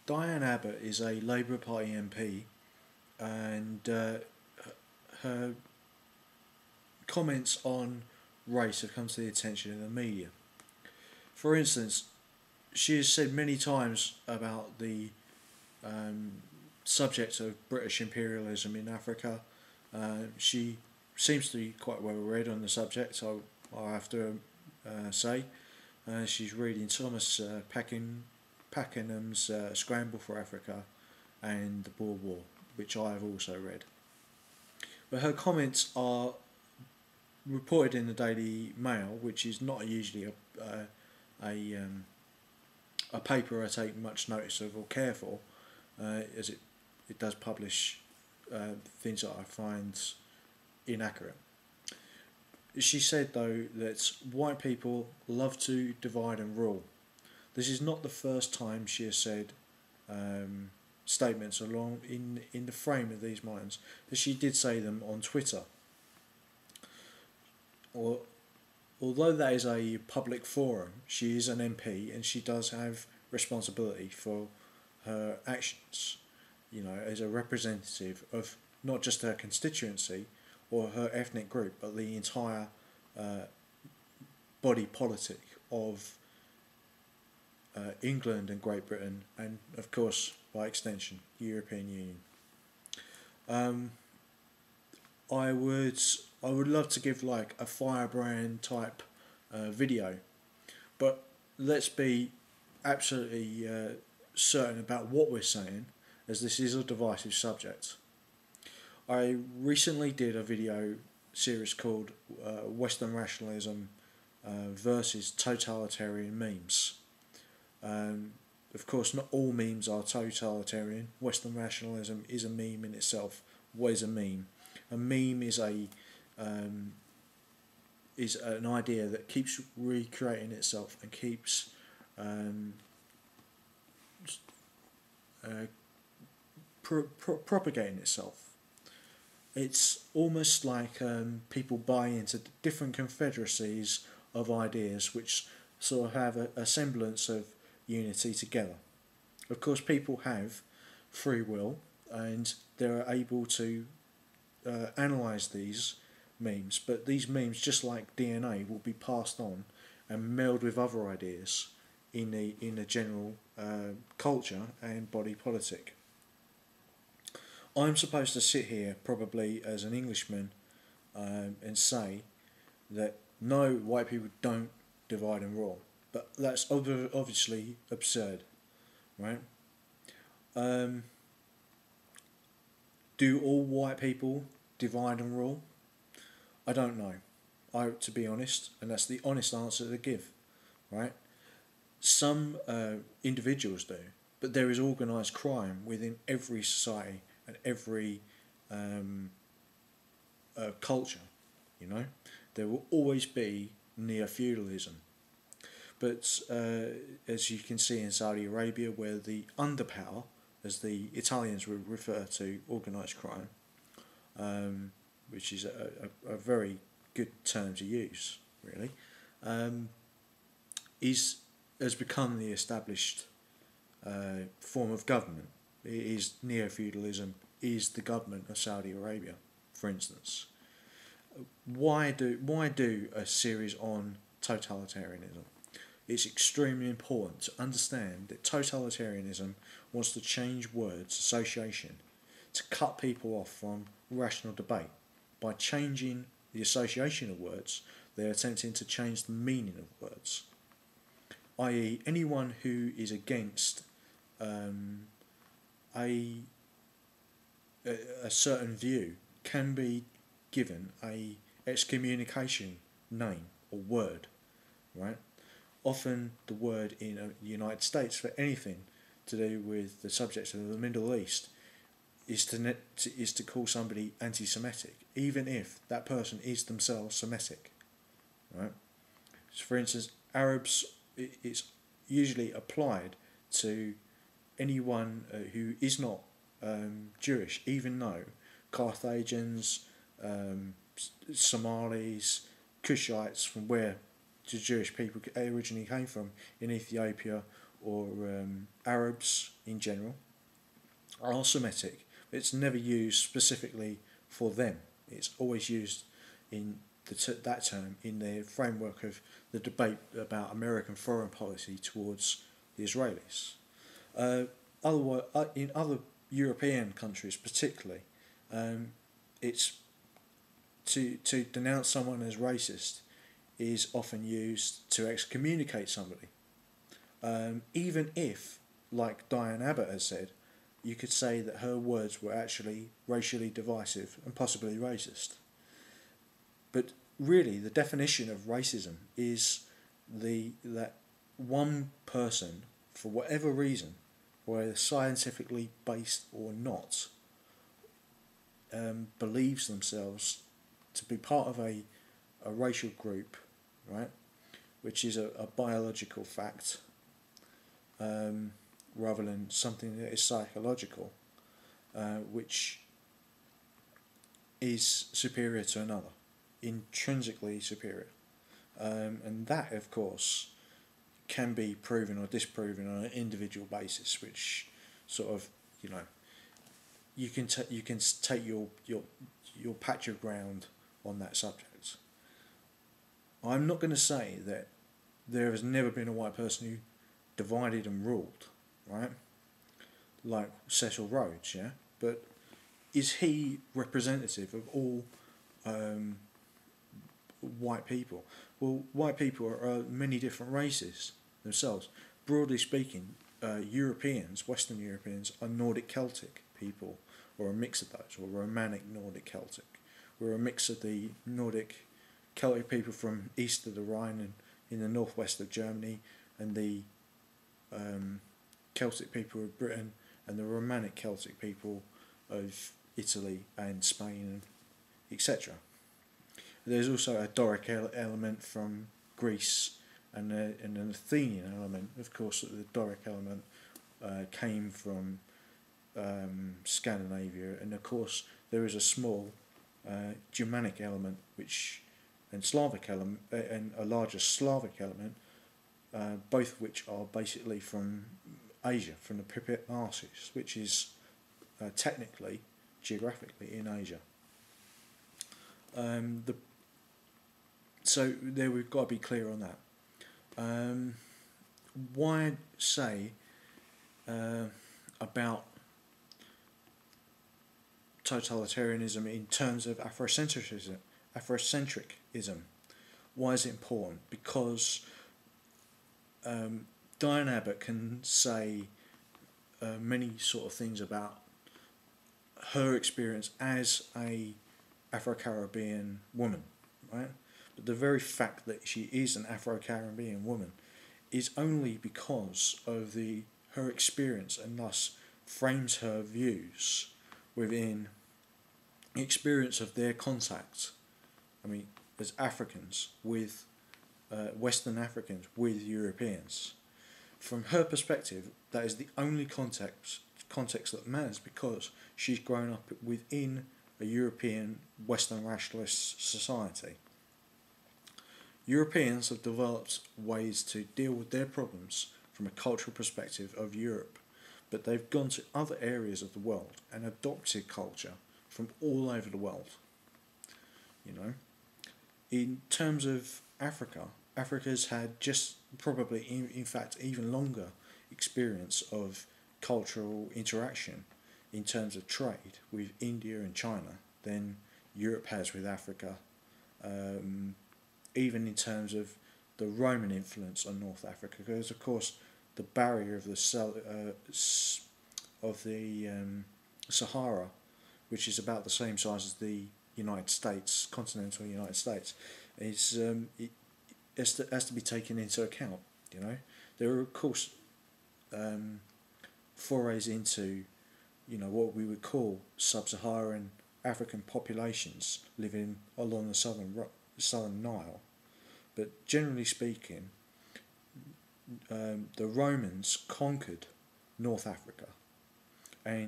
Diane Abbott is a Labour Party MP, and her comments on race have come to the attention of the media. For instance, she has said many times about the subject of British imperialism in Africa. She seems to be quite well read on the subject, I have to say. She's reading Thomas Pakenham's Scramble for Africa and the Boer War, which I have also read. But her comments are reported in the Daily Mail, which is not usually a paper I take much notice of or care for, as it does publish things that I find inaccurate. She said, though, that white people love to divide and rule. This is not the first time she has said statements along in the frame of these minds, but she did say them on Twitter. Although that is a public forum, she is an MP and she does have responsibility for her actions, as a representative of not just her constituency or her ethnic group, but the entire body politic of England and Great Britain, and of course by extension European Union. I would love to give like a firebrand type video, but let's be absolutely certain about what we're saying, as this is a divisive subject. I recently did a video series called Western Rationalism versus Totalitarian Memes. Of course, not all memes are totalitarian. Western Rationalism is a meme in itself. What is a meme? A meme is an idea that keeps recreating itself and keeps propagating itself. It's almost like people buy into different confederacies of ideas which sort of have a semblance of unity together. Of course, people have free will and they're able to analyse these memes, but these memes, just like DNA, will be passed on and meld with other ideas in a general culture and body politic. I'm supposed to sit here probably as an Englishman and say that no, white people don't divide and rule, but that's obviously absurd, right? Do all white people divide and rule? I don't know, to be honest, and that's the honest answer to give, right? Some individuals do, but there is organised crime within every society and every culture, There will always be neo-feudalism. But as you can see in Saudi Arabia, where the underpower, as the Italians would refer to organised crime, which is a very good term to use, really, has become the established form of government. It is neo-feudalism, is the government of Saudi Arabia, for instance. Why do a series on totalitarianism? It's extremely important to understand that totalitarianism wants to change words association, to cut people off from rational debate. By changing the association of words, they're attempting to change the meaning of words. I.e., anyone who is against a certain view can be given a excommunication name or word, right? Often the word in the United States for anything to do with the subjects of the Middle East is to call somebody anti-Semitic, even if that person is themselves Semitic, right? So for instance, Arabs, it's usually applied to anyone who is not Jewish, even though Carthaginians, Somalis, Cushites, from where the Jewish people originally came from in Ethiopia or Arabs in general are Semitic. It's never used specifically for them. It's always used in that term in the framework of the debate about American foreign policy towards the Israelis. In other European countries, particularly, it's to denounce someone as racist is often used to excommunicate somebody. Even if, like Diane Abbott has said, you could say that her words were actually racially divisive and possibly racist. But really, the definition of racism is that one person, for whatever reason, whether scientifically based or not, believes themselves to be part of a racial group, right, which is a biological fact, rather than something that is psychological, which is superior to another, intrinsically superior. And that, of course, can be proven or disproven on an individual basis, which sort of, you can take your patch of ground on that subject. I'm not going to say that there has never been a white person who divided and ruled, right? Like Cecil Rhodes, yeah? But is he representative of all white people? Well, white people are many different races themselves. Broadly speaking, Europeans, Western Europeans, are Nordic Celtic people, or a mix of those, or Romanic Nordic Celtic. We're a mix of the Nordic Celtic people from east of the Rhine and in the northwest of Germany, and the Celtic people of Britain, and the Romanic Celtic people of Italy and Spain, etc. There's also a Doric element from Greece and an Athenian element. Of course, the Doric element came from Scandinavia, and of course there is a small Germanic element, and Slavic element, and a larger Slavic element, both of which are basically from Asia, from the Pripyat Marshes, which is technically, geographically, in Asia. So there we've got to be clear on that. Why say about totalitarianism in terms of Afrocentricism? Why is it important? Because Diane Abbott can say many sort of things about her experience as a Afro-Caribbean woman, right? But the very fact that she is an Afro-Caribbean woman is only because of her experience, and thus frames her views within the experience of their contact. I mean, as Africans with Western Africans with Europeans. From her perspective, that is the only context that matters, because she's grown up within a European Western rationalist society. Europeans have developed ways to deal with their problems from a cultural perspective of Europe, but they've gone to other areas of the world and adopted culture from all over the world. In terms of Africa, Africa's had just probably, in fact, even longer experience of cultural interaction in terms of trade with India and China than Europe has with Africa, even in terms of the Roman influence on North Africa, because of course the barrier of the Sahara, which is about the same size as the United States, continental United States, is has to be taken into account. There are of course forays into what we would call sub-Saharan African populations living along the southern Nile, but generally speaking, the Romans conquered North Africa, and